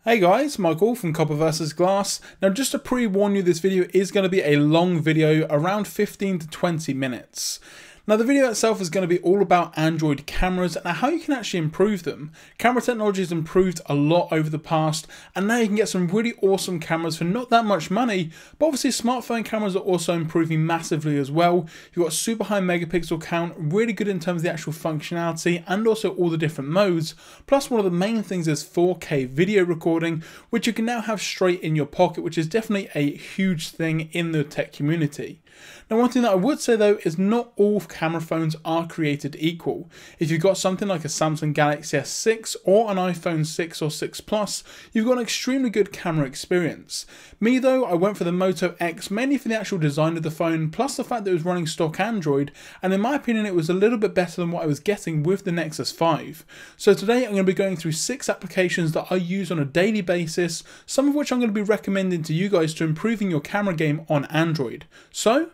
Hey guys, Michael from Copper vs Glass. Now just to pre-warn you, this video is going to be a long video, around 15 to 20 minutes. Now the video itself is going to be all about Android cameras and how you can actually improve them. Camera technology has improved a lot over the past, and now you can get some really awesome cameras for not that much money, but obviously smartphone cameras are also improving massively as well. You've got super high megapixel count, really good in terms of the actual functionality and also all the different modes, plus one of the main things is 4K video recording, which you can now have straight in your pocket, which is definitely a huge thing in the tech community. Now one thing that I would say though is not all camera phones are created equal. If you've got something like a Samsung Galaxy S6 or an iPhone 6 or 6 Plus, you've got an extremely good camera experience. Me though, I went for the Moto X mainly for the actual design of the phone, plus the fact that it was running stock Android, and in my opinion it was a little bit better than what I was getting with the Nexus 5. So today I'm going to be going through 6 applications that I use on a daily basis, some of which I'm going to be recommending to you guys to improving your camera game on Android. So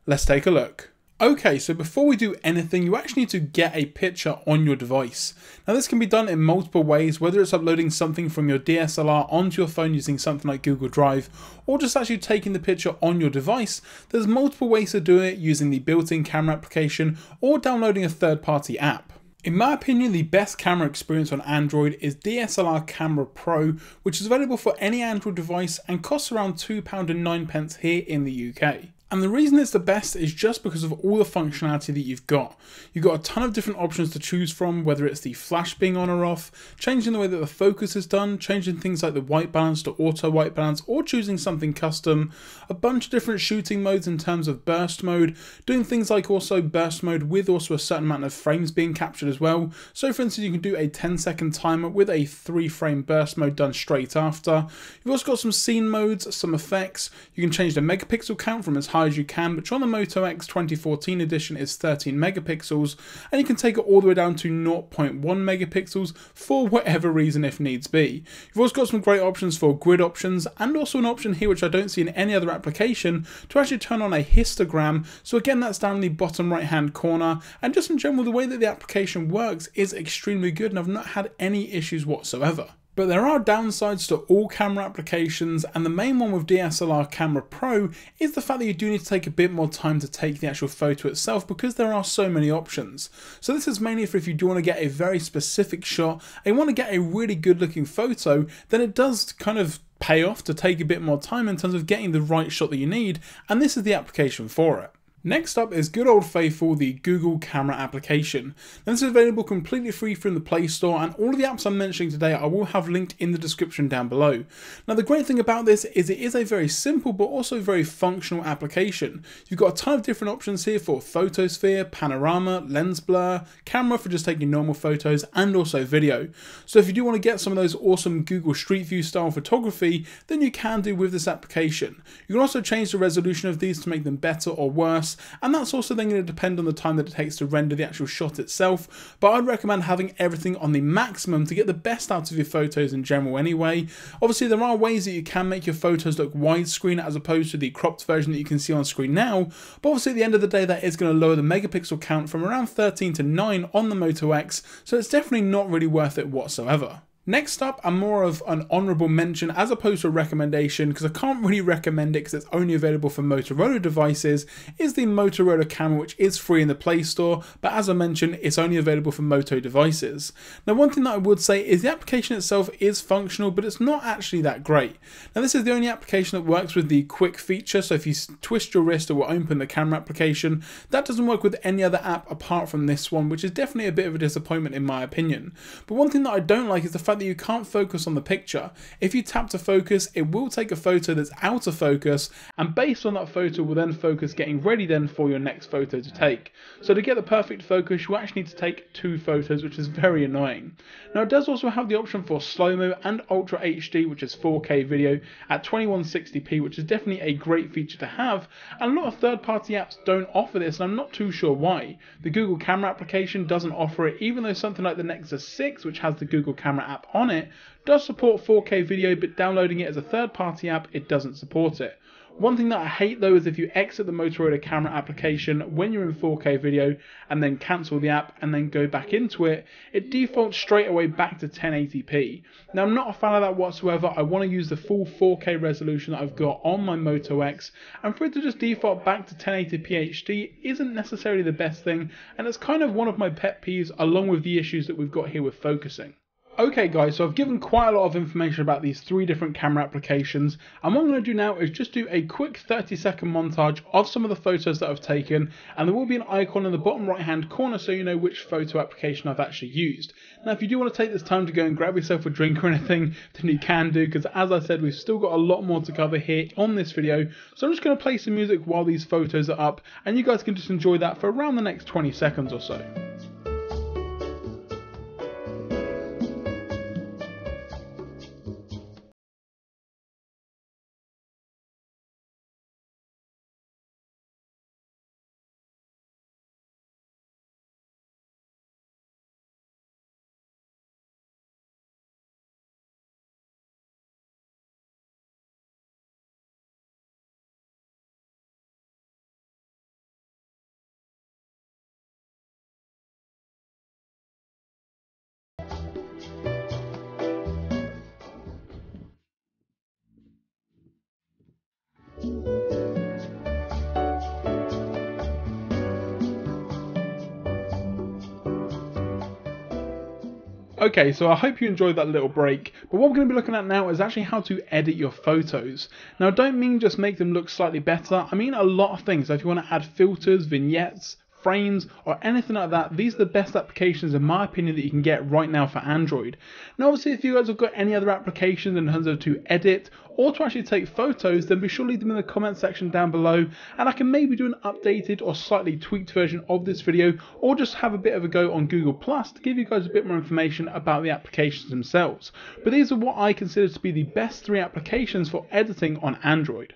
let's take a look. Okay, so before we do anything, you actually need to get a picture on your device. Now this can be done in multiple ways, whether it's uploading something from your DSLR onto your phone using something like Google Drive, or just actually taking the picture on your device. There's multiple ways to do it using the built-in camera application or downloading a third-party app. In my opinion, the best camera experience on Android is DSLR Camera Pro, which is available for any Android device and costs around £2.09 here in the UK. And the reason it's the best is just because of all the functionality that you've got. You've got a ton of different options to choose from, whether it's the flash being on or off, changing the way that the focus is done, changing things like the white balance to auto white balance, or choosing something custom, a bunch of different shooting modes in terms of burst mode, doing things like also burst mode with also a certain amount of frames being captured as well. So for instance, you can do a 10-second timer with a 3-frame burst mode done straight after. You've also got some scene modes, some effects. You can change the megapixel count from as high as you can, which on the Moto X 2014 edition is 13 megapixels, and you can take it all the way down to 0.1 megapixels for whatever reason if needs be. You've also got some great options for grid options, and also an option here which I don't see in any other application to actually turn on a histogram. So again, that's down in the bottom right hand corner, and just in general the way that the application works is extremely good, and I've not had any issues whatsoever. But there are downsides to all camera applications, and the main one with DSLR Camera Pro is the fact that you do need to take a bit more time to take the actual photo itself because there are so many options. So this is mainly for if you do want to get a very specific shot and you want to get a really good looking photo, then it does kind of pay off to take a bit more time in terms of getting the right shot that you need, and this is the application for it. Next up is good old faithful, the Google Camera application. Now this is available completely free from the Play Store, and all of the apps I'm mentioning today I will have linked in the description down below. Now the great thing about this is it is a very simple but also very functional application. You've got a ton of different options here for photosphere, panorama, lens blur, camera for just taking normal photos, and also video. So if you do want to get some of those awesome Google Street View style photography, then you can do with this application. You can also change the resolution of these to make them better or worse, and that's also then going to depend on the time that it takes to render the actual shot itself, but I'd recommend having everything on the maximum to get the best out of your photos in general anyway. Obviously there are ways that you can make your photos look widescreen as opposed to the cropped version that you can see on screen now, but obviously at the end of the day that is going to lower the megapixel count from around 13 to 9 on the Moto X, so it's definitely not really worth it whatsoever. Next up, I'm more of an honourable mention as opposed to a recommendation, because I can't really recommend it because it's only available for Motorola devices, is the Motorola camera, which is free in the Play Store, but as I mentioned, it's only available for Moto devices. Now one thing that I would say is the application itself is functional, but it's not actually that great. Now this is the only application that works with the quick feature, so if you twist your wrist it will open the camera application. That doesn't work with any other app apart from this one, which is definitely a bit of a disappointment in my opinion. But one thing that I don't like is the fact that you can't focus on the picture. If you tap to focus, it will take a photo that's out of focus, and based on that photo will then focus getting ready then for your next photo to take. So to get the perfect focus you actually need to take 2 photos, which is very annoying. Now it does also have the option for slow-mo and Ultra HD, which is 4K video at 2160p, which is definitely a great feature to have, and a lot of third-party apps don't offer this, and I'm not too sure why. The Google Camera application doesn't offer it, even though something like the Nexus 6, which has the Google Camera app on it, does support 4K video, but downloading it as a third-party app, it doesn't support it. One thing that I hate though is if you exit the Motorola camera application when you're in 4K video and then cancel the app and then go back into it, it defaults straight away back to 1080p. Now I'm not a fan of that whatsoever. I want to use the full 4K resolution that I've got on my Moto X, and for it to just default back to 1080p HD isn't necessarily the best thing, and it's kind of one of my pet peeves along with the issues that we've got here with focusing. Okay guys, so I've given quite a lot of information about these 3 different camera applications, and what I'm going to do now is just do a quick 30-second montage of some of the photos that I've taken, and there will be an icon in the bottom right hand corner so you know which photo application I've actually used. Now if you do want to take this time to go and grab yourself a drink or anything, then you can do, because as I said, we've still got a lot more to cover here on this video, so I'm just going to play some music while these photos are up, and you guys can just enjoy that for around the next 20 seconds or so. Okay, so I hope you enjoyed that little break, but what we're going to be looking at now is actually how to edit your photos. Now I don't mean just make them look slightly better, I mean a lot of things. So if you want to add filters, vignettes, frames, or anything like that, these are the best applications in my opinion that you can get right now for Android. Now obviously if you guys have got any other applications in terms of to edit or to actually take photos, then be sure to leave them in the comment section down below, and I can maybe do an updated or slightly tweaked version of this video, or just have a bit of a go on Google Plus to give you guys a bit more information about the applications themselves. But these are what I consider to be the best 3 applications for editing on Android.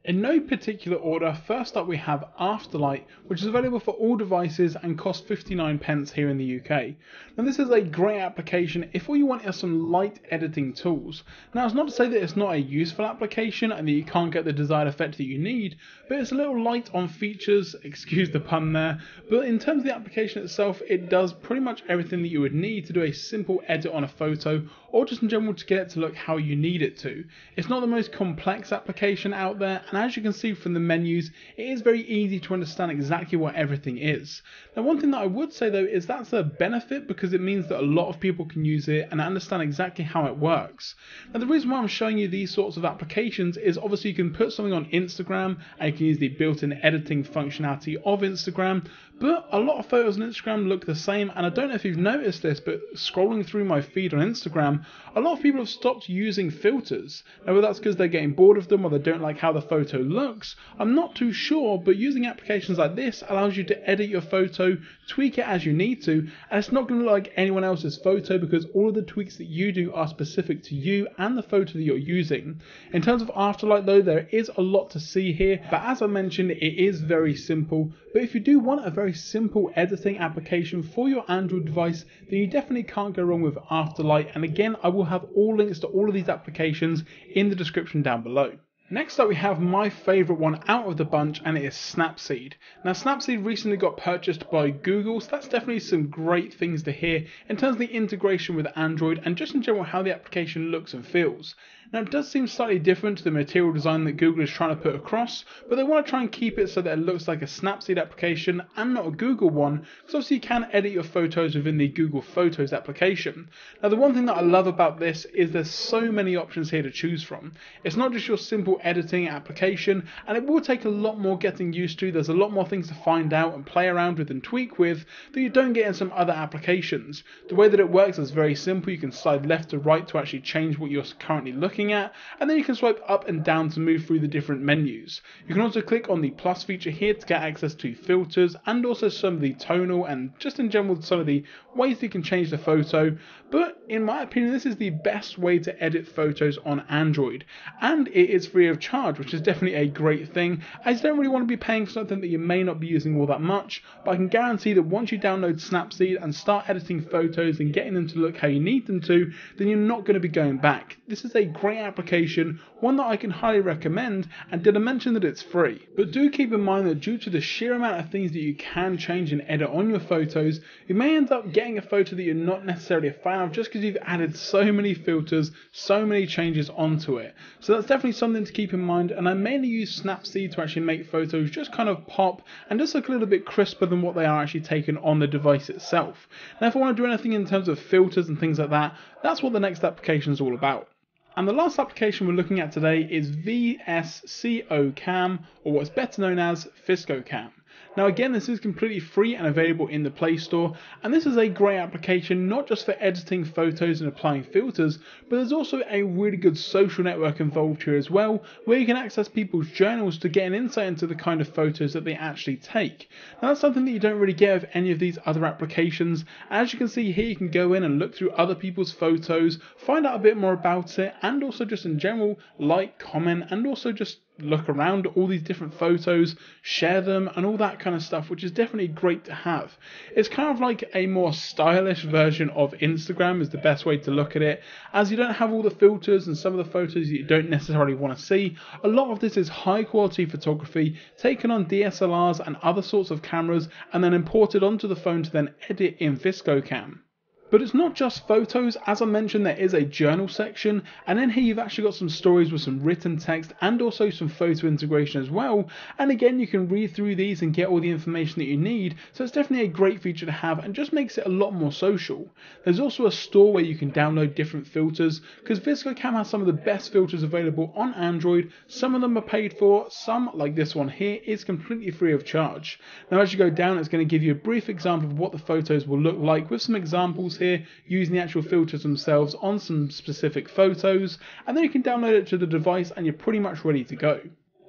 In no particular order, first up we have Afterlight, which is available for all devices and costs 59p here in the UK. Now this is a great application if all you want is some light editing tools. Now it's not to say that it's not a useful application and that you can't get the desired effect that you need, but it's a little light on features, excuse the pun there, but in terms of the application itself, it does pretty much everything that you would need to do a simple edit on a photo, or just in general to get it to look how you need it to. It's not the most complex application out there, and as you can see from the menus, it is very easy to understand exactly what everything is. Now one thing that I would say though is that's a benefit, because it means that a lot of people can use it and understand exactly how it works. Now the reason why I'm showing you these sorts of applications is obviously you can put something on Instagram and you can use the built-in editing functionality of Instagram, but a lot of photos on Instagram look the same, and I don't know if you've noticed this, but scrolling through my feed on Instagram, a lot of people have stopped using filters. Now whether that's because they're getting bored of them or they don't like how the photo looks, I'm not too sure, but using applications like this allows you to edit your photo, tweak it as you need to, and it's not going to look like anyone else's photo because all of the tweaks that you do are specific to you and the photo that you're using. In terms of Afterlight though, there is a lot to see here, but as I mentioned, it is very simple. But if you do want a very simple editing application for your Android device, then you definitely can't go wrong with Afterlight, and again I will have all links to all of these applications in the description down below. Next up we have my favourite one out of the bunch, and it is Snapseed. Now Snapseed recently got purchased by Google, so that's definitely some great things to hear in terms of the integration with Android and just in general how the application looks and feels. Now it does seem slightly different to the material design that Google is trying to put across, but they want to try and keep it so that it looks like a Snapseed application and not a Google one, because obviously you can edit your photos within the Google Photos application. Now the one thing that I love about this is there's so many options here to choose from. It's not just your simple editing application, and it will take a lot more getting used to. There's a lot more things to find out and play around with and tweak with that you don't get in some other applications. The way that it works is very simple. You can slide left to right to actually change what you're currently looking at, and then you can swipe up and down to move through the different menus. You can also click on the plus feature here to get access to filters and also some of the tonal and just in general some of the ways you can change the photo. But in my opinion, this is the best way to edit photos on Android, and it is free free of charge, which is definitely a great thing, as you don't really want to be paying for something that you may not be using all that much. But I can guarantee that once you download Snapseed and start editing photos and getting them to look how you need them to, then you're not going to be going back. This is a great application, one that I can highly recommend, and did I mention that it's free? But do keep in mind that due to the sheer amount of things that you can change and edit on your photos, you may end up getting a photo that you're not necessarily a fan of just because you've added so many filters, so many changes onto it. So that's definitely something to keep in mind, and I mainly use Snapseed to actually make photos just kind of pop and just look a little bit crisper than what they are actually taken on the device itself. Now if I want to do anything in terms of filters and things like that, that's what the next application is all about. And the last application we're looking at today is VSCO Cam, or what's better known as VSCO Cam. Now again, this is completely free and available in the Play Store, and this is a great application not just for editing photos and applying filters, but there's also a really good social network involved here as well, where you can access people's journals to get an insight into the kind of photos that they actually take. Now that's something that you don't really get with any of these other applications. As you can see here, you can go in and look through other people's photos, find out a bit more about it, and also just in general like, comment, and also just look around all these different photos, share them, and all that kind of stuff, which is definitely great to have. It's kind of like a more stylish version of Instagram is the best way to look at it, as you don't have all the filters and some of the photos you don't necessarily want to see. A lot of this is high quality photography taken on DSLRs and other sorts of cameras and then imported onto the phone to then edit in VSCO Cam. But it's not just photos. As I mentioned, there is a journal section, and in here you've actually got some stories with some written text and also some photo integration as well. And again, you can read through these and get all the information that you need, so it's definitely a great feature to have and just makes it a lot more social. There's also a store where you can download different filters, because VSCO Cam has some of the best filters available on Android. Some of them are paid for, some, like this one here, is completely free of charge. Now as you go down, it's going to give you a brief example of what the photos will look like with some examples here, using the actual filters themselves on some specific photos, and then you can download it to the device and you're pretty much ready to go.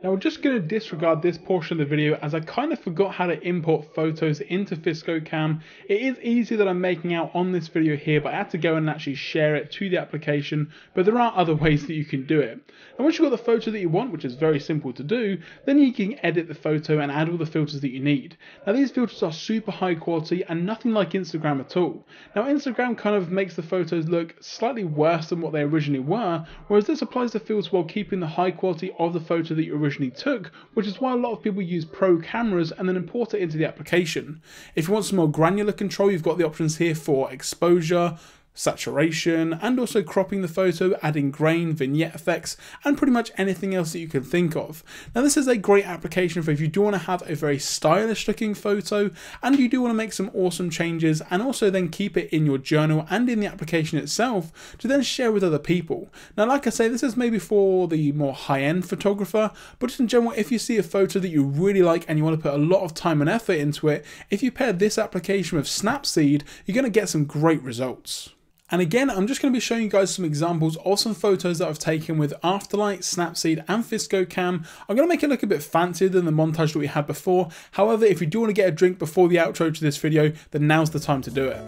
Now we're just going to disregard this portion of the video as I kind of forgot how to import photos into VSCO Cam. It is easy that I'm making out on this video here, but I had to go and actually share it to the application, but there are other ways that you can do it. And once you've got the photo that you want, which is very simple to do, then you can edit the photo and add all the filters that you need. Now these filters are super high quality and nothing like Instagram at all. Now Instagram kind of makes the photos look slightly worse than what they originally were, whereas this applies the filters while keeping the high quality of the photo that you originally took, which is why a lot of people use pro cameras and then import it into the application. If you want some more granular control, you've got the options here for exposure, saturation, and also cropping the photo, adding grain, vignette effects, and pretty much anything else that you can think of. Now this is a great application for if you do want to have a very stylish looking photo and you do want to make some awesome changes and also then keep it in your journal and in the application itself to then share with other people. Now like I say, this is maybe for the more high-end photographer, but just in general, if you see a photo that you really like and you want to put a lot of time and effort into it, if you pair this application with Snapseed, you're going to get some great results. And again, I'm just going to be showing you guys some examples of some photos that I've taken with Afterlight, Snapseed and VSCO Cam. I'm going to make it look a bit fancier than the montage that we had before. However, if you do want to get a drink before the outro to this video, then now's the time to do it.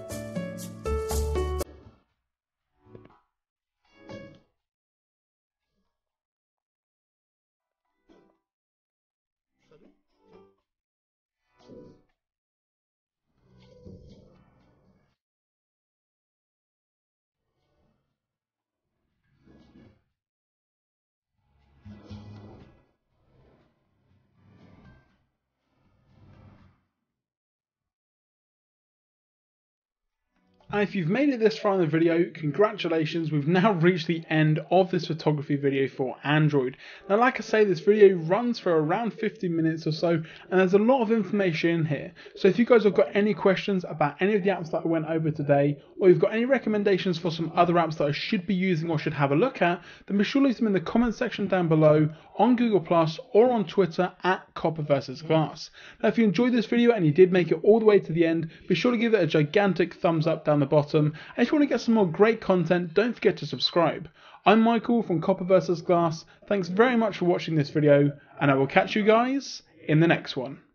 And if you've made it this far in the video, congratulations, we've now reached the end of this photography video for Android. Now like I say, this video runs for around 50 minutes or so, and there's a lot of information in here. So if you guys have got any questions about any of the apps that I went over today, or you've got any recommendations for some other apps that I should be using or should have a look at, then be sure to leave them in the comment section down below, on Google+, or on Twitter at Copper vs Glass. Now if you enjoyed this video and you did make it all the way to the end, be sure to give it a gigantic thumbs up down the bottom, and if you want to get some more great content, don't forget to subscribe. I'm Michael from Copper vs Glass, thanks very much for watching this video, and I will catch you guys in the next one.